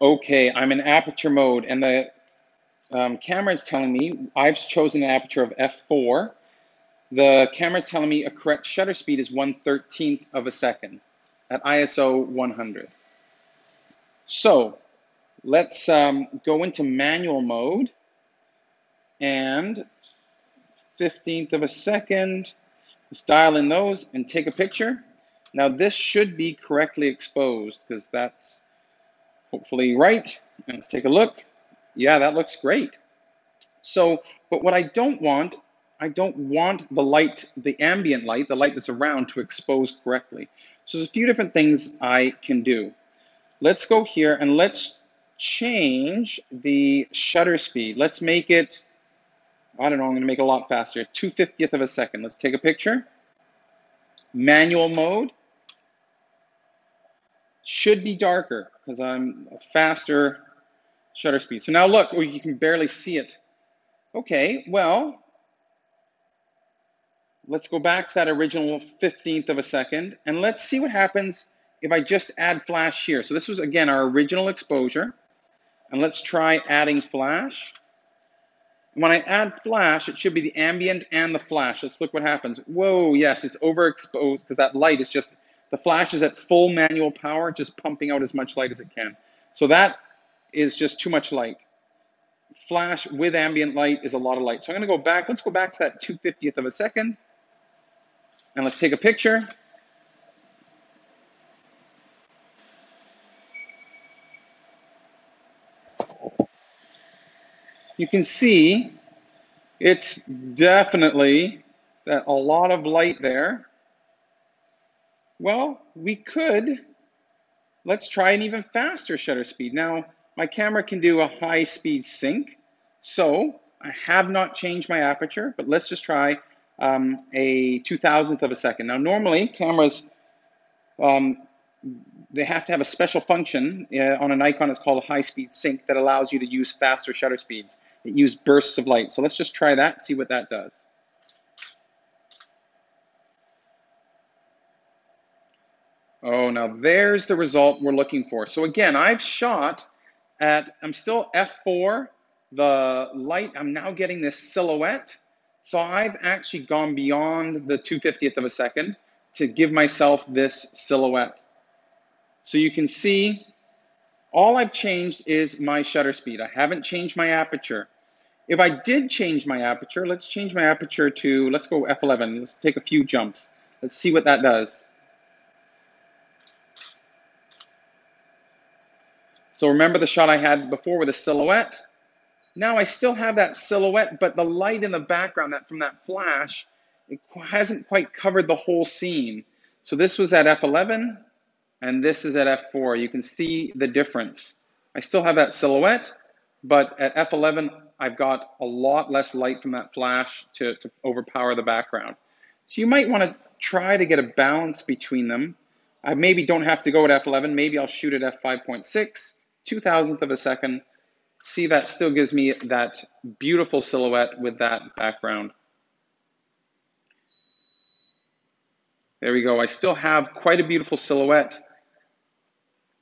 Okay, I'm in aperture mode, and the camera is telling me I've chosen an aperture of f4. The camera is telling me a correct shutter speed is 1/13 of a second at ISO 100. So let's go into manual mode, and 15th of a second. Let's dial in those and take a picture. Now this should be correctly exposed because that's hopefully right. Let's take a look. Yeah, that looks great. So, but what I don't want the light, the ambient light, the light that's around, to expose correctly. So there's a few different things I can do. Let's go here and let's change the shutter speed. Let's make it, I don't know, I'm going to make it a lot faster, 2/50th of a second. Let's take a picture. Manual mode. Should be darker because I'm a faster shutter speed. So now look, you can barely see it. Okay, well, let's go back to that original 15th of a second, and let's see what happens if I just add flash here. So this was, again, our original exposure, and let's try adding flash. When I add flash, it should be the ambient and the flash. Let's look what happens. Whoa, yes, it's overexposed because that light is just, the flash is at full manual power, just pumping out as much light as it can. So that is just too much light. Flash with ambient light is a lot of light. So I'm going to go back. Let's go back to that 2/50th of a second. And let's take a picture. You can see it's definitely that a lot of light there. Well, we could, let's try an even faster shutter speed. Now, my camera can do a high speed sync, so I have not changed my aperture, but let's just try a 2,000th of a second. Now, normally cameras, they have to have a special function on a Nikon. It's called a high speed sync that allows you to use faster shutter speeds. It uses bursts of light. So let's just try that, see what that does. Oh, now there's the result we're looking for. So again, I've shot at, I'm still f4, the light, I'm now getting this silhouette. So I've actually gone beyond the 2/50th of a second to give myself this silhouette. So you can see all I've changed is my shutter speed. I haven't changed my aperture. If I did change my aperture, let's change my aperture to, let's go f11. Let's take a few jumps. Let's see what that does. So remember the shot I had before with a silhouette? Now I still have that silhouette, but the light in the background from that flash, it hasn't quite covered the whole scene. So this was at f11, and this is at f4. You can see the difference. I still have that silhouette, but at f11, I've got a lot less light from that flash to overpower the background. So you might want to try to get a balance between them. I maybe don't have to go at f11. Maybe I'll shoot at f5.6, 2,000th of a second. See, that still gives me that beautiful silhouette with that background. There we go. I still have quite a beautiful silhouette.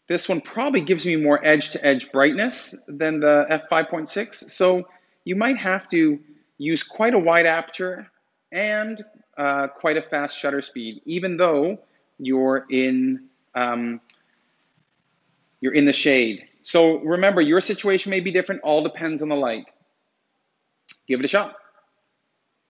This one probably gives me more edge-to-edge brightness than the f5.6. So you might have to use quite a wide aperture and quite a fast shutter speed, even though you're in the shade. So remember, your situation may be different. All depends on the light. Give it a shot.